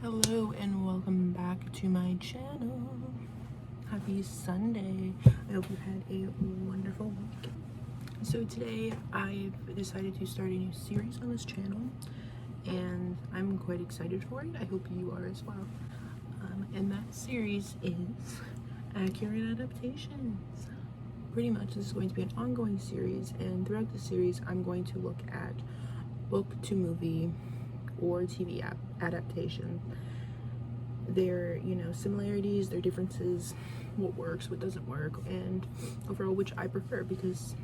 Hello and welcome back to my channel. Happy Sunday. I hope you've had a wonderful week. So today I've decided to start a new series on this channel and I'm quite excited for it. I hope you are as well. And that series is Accurate Adaptations. Pretty much this is going to be an ongoing series, and throughout the series I'm going to look at book to movie or TV adaptation, their similarities, their differences, what works, what doesn't work, and overall which I prefer, because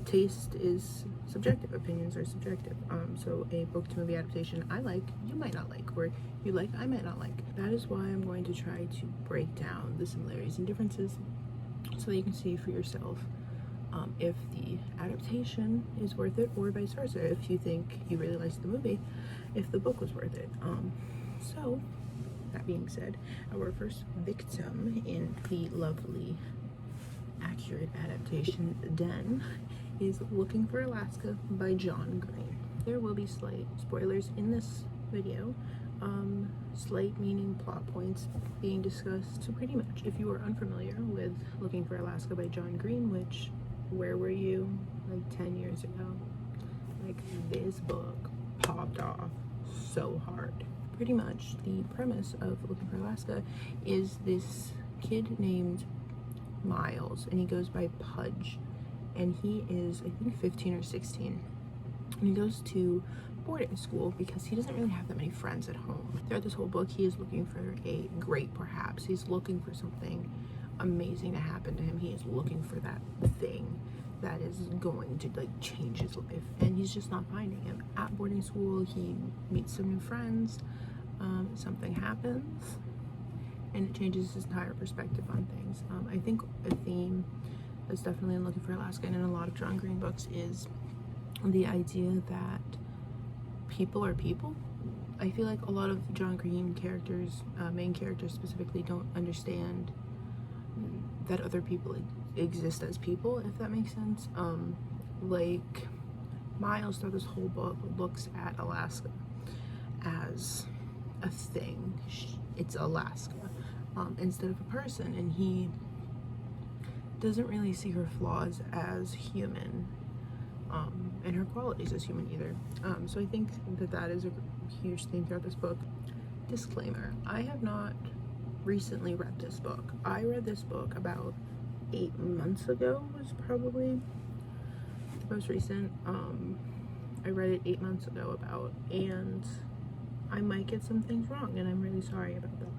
taste is subjective, opinions are subjective. So a book to movie adaptation I like, you might not like, or you like, I might not like. That is why I'm going to try to break down the similarities and differences so that you can see for yourself if the adaptation is worth it, or vice versa, if you think you really liked the movie, if the book was worth it. So that being said, our first victim in the lovely Accurate Adaptation den is Looking for Alaska by John Green. There will be slight spoilers in this video, slight meaning plot points being discussed. So pretty much, if you are unfamiliar with Looking for Alaska by John Green, which, where were you like 10 years ago? Like, this book popped off so hard. Pretty much the premise of Looking for Alaska is this kid named Miles, and he goes by Pudge, and he is, I think, 15 or 16, and he goes to boarding school because he doesn't really have that many friends at home. Throughout this whole book, he is looking for a great perhaps. He's looking for something amazing to happen to him. He is looking for that thing that is going to like change his life, and he's just not finding him. At boarding school, he meets some new friends, something happens, and it changes his entire perspective on things. I think a theme that's definitely in Looking for Alaska and in a lot of John Green books is the idea that people are people. I feel like a lot of John Green characters, main characters specifically, don't understand that other people exist as people, if that makes sense. Like, Miles throughout this whole book looks at Alaska as a thing. It's Alaska, instead of a person, and he doesn't really see her flaws as human, and her qualities as human either. So I think that is a huge theme throughout this book. Disclaimer, I have not recently read this book. I read this book about 8 months ago, was probably the most recent. I read it 8 months ago and I might get some things wrong, and I'm really sorry about that,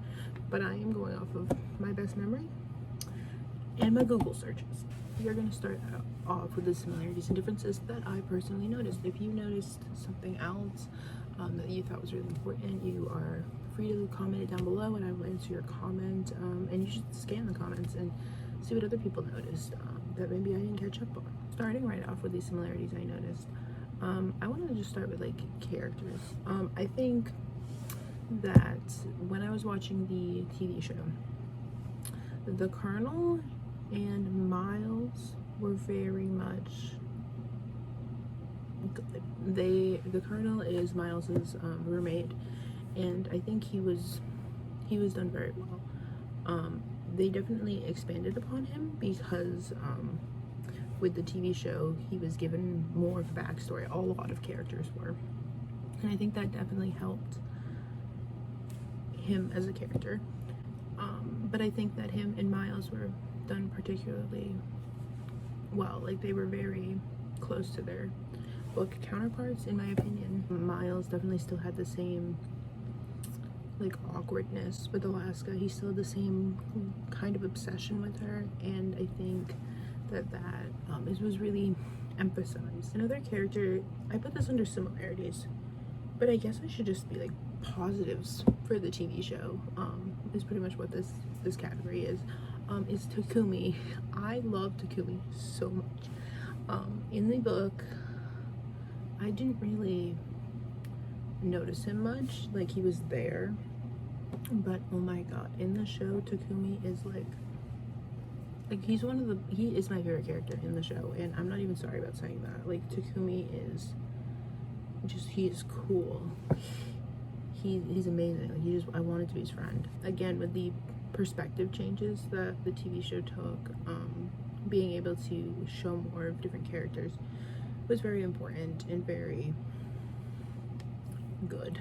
but I am going off of my best memory and my Google searches. We're going to start off with the similarities and differences that I personally noticed. If you noticed something else that you thought was really important, you are free to comment it down below, and I will answer your comment. And you should scan the comments and see what other people noticed that maybe I didn't catch up on. Starting right off with these similarities I noticed, I wanted to just start with like characters. I think that when I was watching the TV show, the Colonel and Miles were very much good. The Colonel is Miles's roommate, and I think he was done very well. They definitely expanded upon him because with the TV show he was given more of a backstory. A lot of characters were, and I think that definitely helped him as a character. But I think that him and Miles were done particularly well. Like, they were very close to their book counterparts, in my opinion. Miles definitely still had the same like awkwardness with Alaska. He still had the same kind of obsession with her, and I think that it was really emphasized. Another character, I put this under similarities, but I guess I should just be like positives for the TV show, is pretty much what this category is Takumi. I love Takumi so much. In the book, I didn't really notice him much, like he was there, but oh my god, in the show Takumi is like he is my favorite character in the show, and I'm not even sorry about saying that. Like, Takumi is just, he is cool. he's amazing. Like, I wanted to be his friend. Again, with the perspective changes that the TV show took, being able to show more of different characters was very important and very good.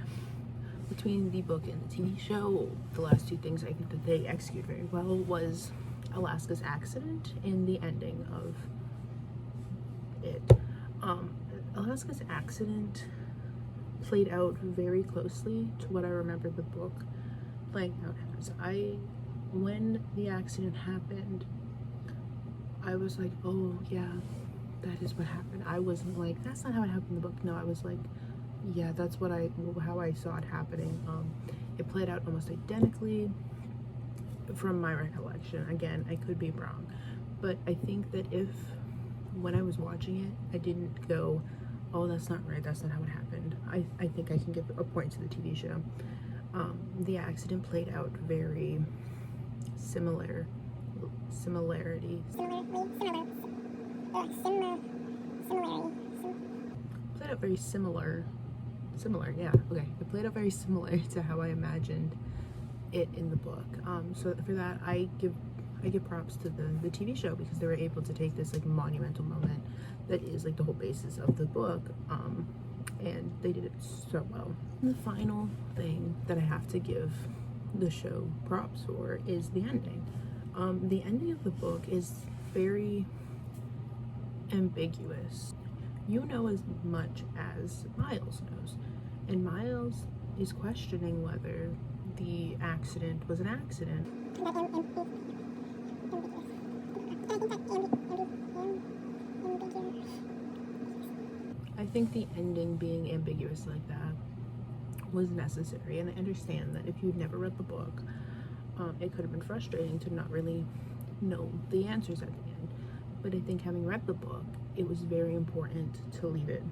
Between the book and the TV show, the last two things I think that they execute very well was Alaska's accident and the ending of it. Alaska's accident played out very closely to what I remember the book playing out as. When the accident happened, I was like, oh yeah, that is what happened. I wasn't like, that's not how it happened in the book. No, I was like, yeah, that's how I saw it happening. It played out almost identically from my recollection. Again, I could be wrong, but I think that when I was watching it, I didn't go, oh, that's not right, that's not how it happened. I think I can give a point to the TV show. The accident played out very similarly. Played out very similar, yeah, okay. It played out very similar to how I imagined it in the book. So for that, I give props to the TV show, because they were able to take this like monumental moment that is like the whole basis of the book, and they did it so well. And the final thing that I have to give the show props for is the ending. The ending of the book is very ambiguous. You know as much as Miles knows, and Miles is questioning whether the accident was an accident. I think the ending being ambiguous like that was necessary, and I understand that if you'd never read the book, it could have been frustrating to not really know the answers at the end. But I think having read the book, it was very important to leave it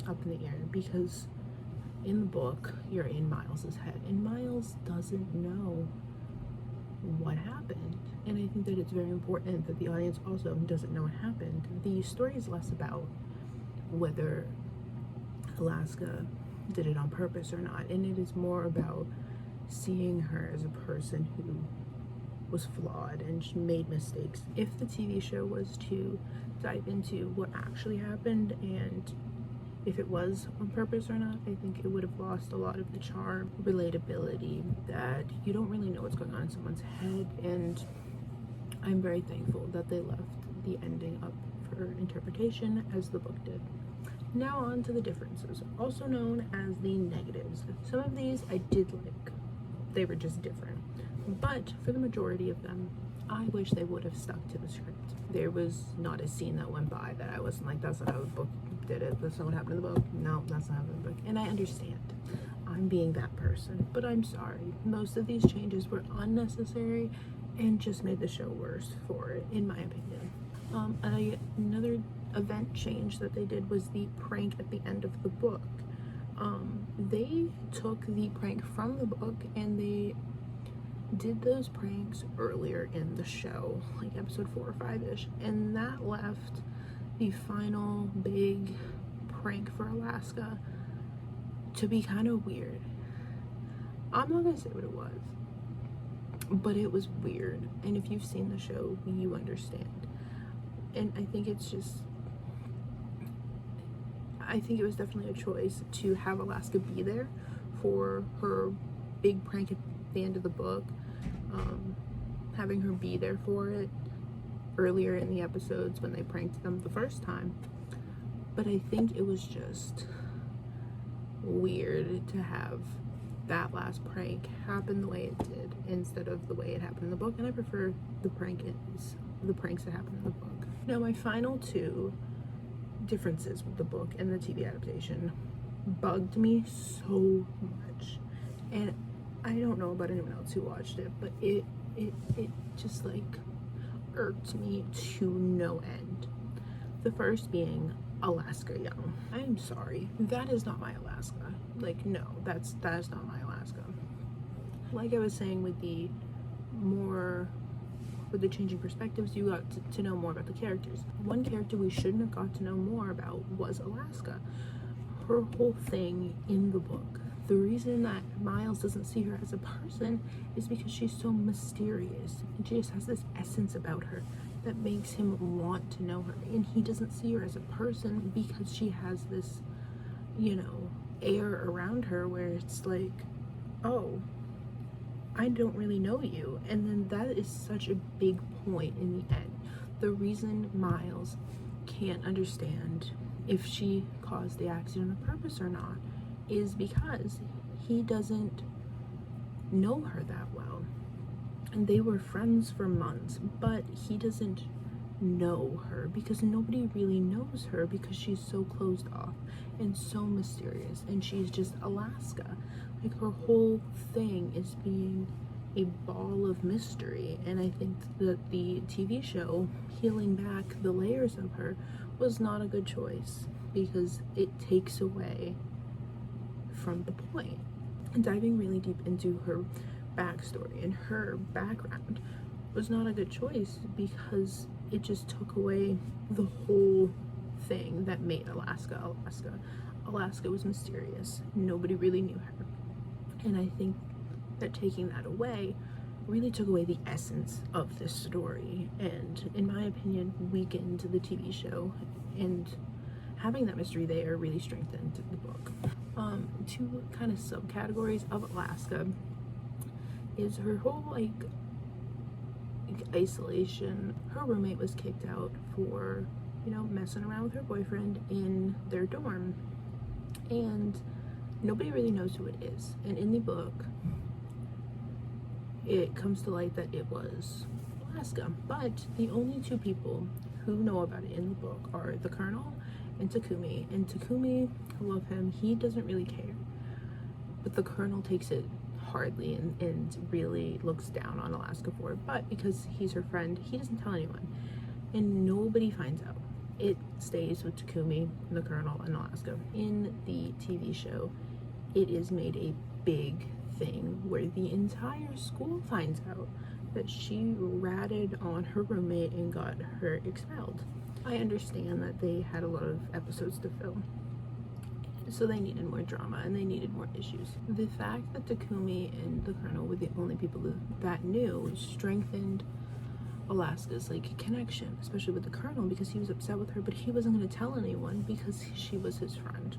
up in the air, because in the book, you're in Miles's head, and Miles doesn't know what happened. And I think that it's very important that the audience also doesn't know what happened. The story is less about whether Alaska did it on purpose or not, and it is more about seeing her as a person who was flawed and she made mistakes. If the TV show was to dive into what actually happened and if it was on purpose or not, I think it would have lost a lot of the charm, relatability, that you don't really know what's going on in someone's head. And I'm very thankful that they left the ending up for interpretation as the book did. Now on to the differences, also known as the negatives. Some of these I did like. They were just different. But for the majority of them, I wish they would have stuck to the script. There was not a scene that went by that I wasn't like, that's not how the book did it. That's not what happened in the book. No, that's not how the book. And I understand. I'm being that person. But I'm sorry. Most of these changes were unnecessary and just made the show worse for it, in my opinion. Another event change that they did was the prank at the end of the book. They took the prank from the book and they did those pranks earlier in the show, like episode 4 or 5-ish, and that left the final big prank for Alaska to be kind of weird. I'm not gonna say what it was, but it was weird, and if you've seen the show, you understand. And I think it's just, I think it was definitely a choice to have Alaska be there for her big prank at the end of the book, having her be there for it earlier in the episodes when they pranked them the first time. But I think it was just weird to have that last prank happen the way it did instead of the way it happened in the book, and I prefer the pranks that happened in the book. Now, my final two differences with the book and the TV adaptation bugged me so much, and I don't know about anyone else who watched it, but it just like irked me to no end. The first being Alaska Young. I am sorry, that is not my Alaska. Like, no, that is not my Alaska. Like I was saying, with the changing perspectives, you got to know more about the characters. One character we shouldn't have got to know more about was Alaska. Her whole thing in the book, the reason that Miles doesn't see her as a person is because she's so mysterious, and she just has this essence about her that makes him want to know her. And he doesn't see her as a person because she has this, you know, air around her where it's like, oh, I don't really know you. And then that is such a big point in the end. The reason Miles can't understand if she caused the accident on purpose or not is because he doesn't know her that well. And they were friends for months, but he doesn't know her because nobody really knows her because she's so closed off and so mysterious, and she's just Alaska. Like, her whole thing is being a ball of mystery. And I think that the TV show peeling back the layers of her was not a good choice because it takes away from the point. And diving really deep into her backstory and her background was not a good choice because it just took away the whole thing that made Alaska Alaska. Alaska was mysterious. Nobody really knew her. And I think that taking that away really took away the essence of this story, and in my opinion weakened the TV show, and having that mystery there really strengthened the book. Two kind of subcategories of Alaska is her whole like isolation. Her roommate was kicked out for, you know, messing around with her boyfriend in their dorm, and nobody really knows who it is. And in the book it comes to light that it was Alaska, but the only two people who know about it in the book are the Colonel and Takumi. And Takumi, I love him, he doesn't really care, but the Colonel takes it hardly and really looks down on Alaska for it. But because he's her friend, he doesn't tell anyone, and nobody finds out. It stays with Takumi, the Colonel, and Alaska. In the TV show, it is made a big thing where the entire school finds out that she ratted on her roommate and got her expelled. I understand that they had a lot of episodes to fill, so they needed more drama and they needed more issues. The fact that Takumi and the Colonel were the only people that knew strengthened Alaska's like connection, especially with the Colonel, because he was upset with her, but he wasn't going to tell anyone because she was his friend.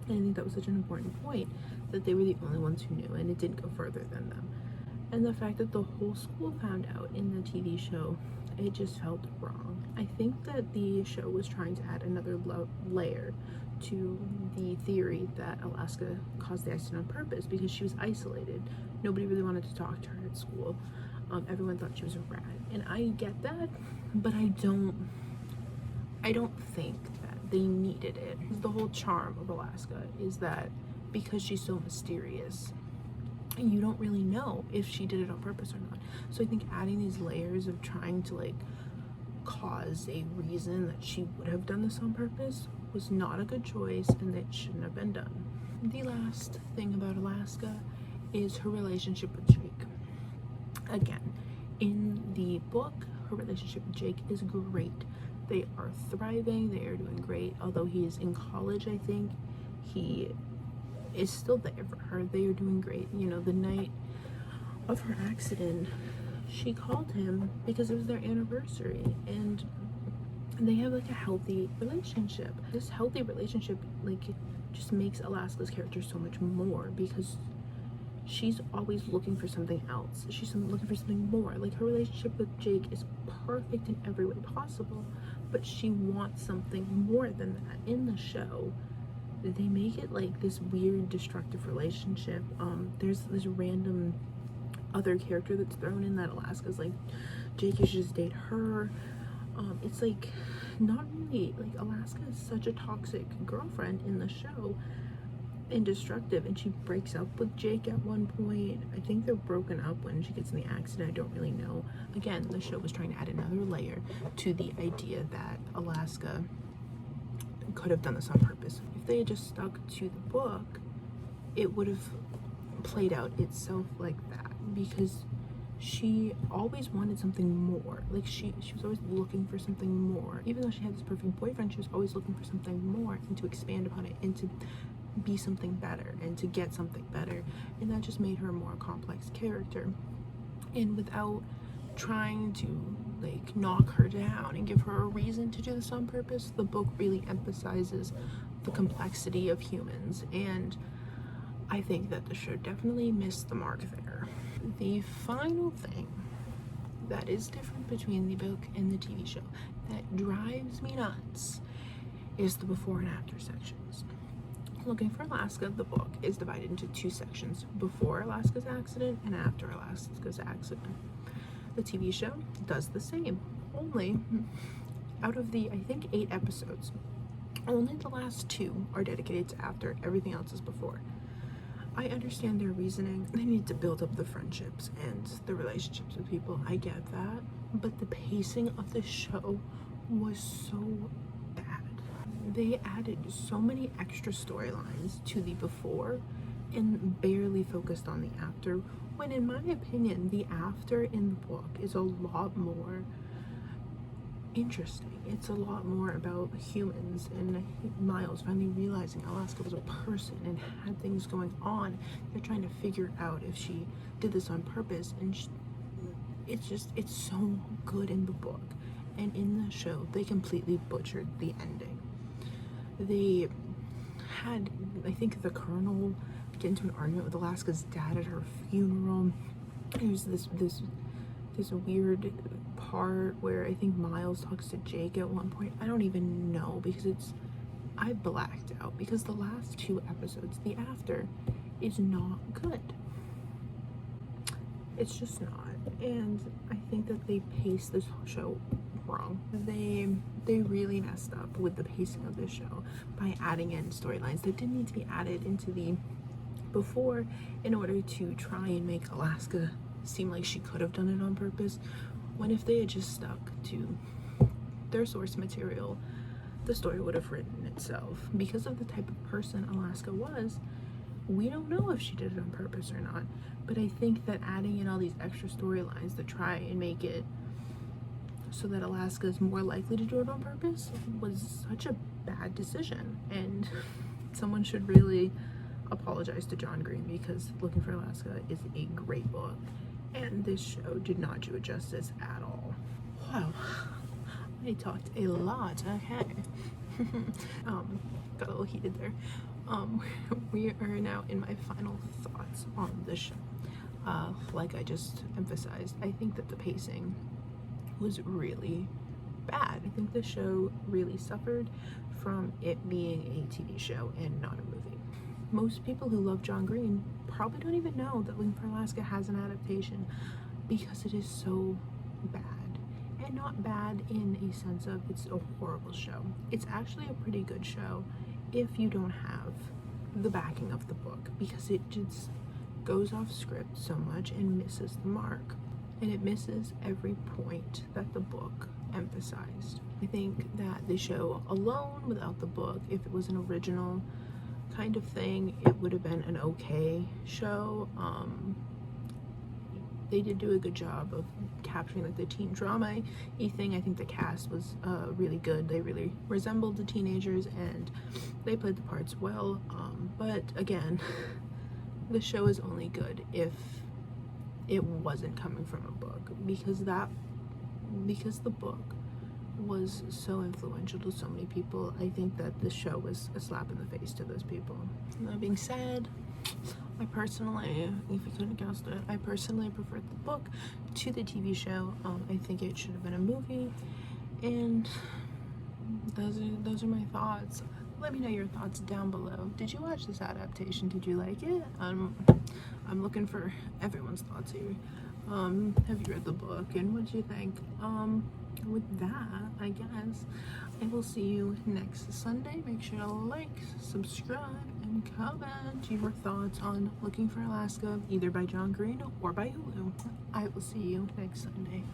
And I think that was such an important point, that they were the only ones who knew, and it didn't go further than them. And the fact that the whole school found out in the TV show, it just felt wrong. I think that the show was trying to add another layer to the theory that Alaska caused the accident on purpose because she was isolated. Nobody really wanted to talk to her at school. Everyone thought she was a rat, and I get that, but I don't think that they needed it. The whole charm of Alaska is that because she's so mysterious, you don't really know if she did it on purpose or not. So I think adding these layers of trying to like cause a reason that she would have done this on purpose was not a good choice, and that shouldn't have been done. The last thing about Alaska is her relationship with Jake. Again, in the book, her relationship with Jake is great. They are thriving, they are doing great. Although he is in college, I think, he is still there for her. They are doing great. You know, the night of her accident, she called him because it was their anniversary, and they have like a healthy relationship. This healthy relationship like just makes Alaska's character so much more because she's always looking for something else. She's looking for something more. Like, her relationship with Jake is perfect in every way possible, but she wants something more than that. In the show, they make it like this weird destructive relationship. There's this random other character that's thrown in that Alaska's like, Jake should just date her. It's like not really, like, Alaska is such a toxic girlfriend in the show and destructive, and she breaks up with Jake at one point. I think they're broken up when she gets in the accident. I don't really know. Again, the show was trying to add another layer to the idea that Alaska could have done this on purpose. If they had just stuck to the book, it would have played out itself like that, because she always wanted something more. Like, she was always looking for something more. Even though she had this perfect boyfriend, she was always looking for something more and to expand upon it and to be something better and to get something better, and that just made her a more complex character. And without trying to like knock her down and give her a reason to do this on purpose, the book really emphasizes the complexity of humans, and I think that the show definitely missed the mark there. The final thing that is different between the book and the TV show that drives me nuts is the before and after sections. Looking for Alaska, the book is divided into 2 sections: before Alaska's accident and after Alaska's accident. The TV show does the same, only out of the, I think, 8 episodes, only the last 2 are dedicated to after, everything else is before. I understand their reasoning. They need to build up the friendships and the relationships with people. I get that. But the pacing of the show was so bad. They added so many extra storylines to the before and barely focused on the after, when in my opinion, the after in the book is a lot more interesting. It's a lot more about humans and Miles finally realizing Alaska was a person and had things going on. They're trying to figure out if she did this on purpose, and it's so good in the book, and in the show they completely butchered the ending. They had, I think, the colonel get into an argument with Alaska's dad at her funeral. There's this weird part where I think Miles talks to Jake at one point. I don't even know, because I blacked out, because the last 2 episodes, the after, is not good. It's just not. And I think that they paced this show wrong. They really messed up with the pacing of this show by adding in storylines that didn't need to be added into the before in order to try and make Alaska seem like she could have done it on purpose, when if they had just stuck to their source material, the story would have written itself. Because of the type of person Alaska was, we don't know if she did it on purpose or not, but I think that adding in all these extra storylines to try and make it so that Alaska is more likely to do it on purpose was such a bad decision, and someone should really apologize to John Green, because Looking for Alaska is a great book, and this show did not do it justice at all. Wow, I talked a lot. Okay. Got a little heated there. We are now in my final thoughts on the show. Like I just emphasized, I think that the pacing was really bad. I think the show really suffered from it being a TV show and not a movie. Most people who love John Green probably don't even know that Looking for Alaska has an adaptation, because it is so bad. And not bad in a sense of it's a horrible show. It's actually a pretty good show if you don't have the backing of the book, because it just goes off script so much and misses the mark. And it misses every point that the book emphasized. I think that the show alone, without the book, if it was an original kind of thing, it would have been an okay show. They did do a good job of capturing like the teen drama thing. I think the cast was really good. They really resembled the teenagers and they played the parts well. But again, the show is only good if it wasn't coming from a book, because the book was so influential to so many people. I think that the show was a slap in the face to those people. That being said, I personally, if you couldn't guess it, I personally preferred the book to the TV show. I think it should have been a movie, and those are my thoughts. Let me know your thoughts down below. Did you watch this adaptation? Did you like it? I'm looking for everyone's thoughts here. Have you read the book, and what do you think? With that, I guess I will see you next Sunday. Make sure to like, subscribe, and comment your thoughts on Looking for Alaska, either by John Green or by Hulu. I will see you next Sunday.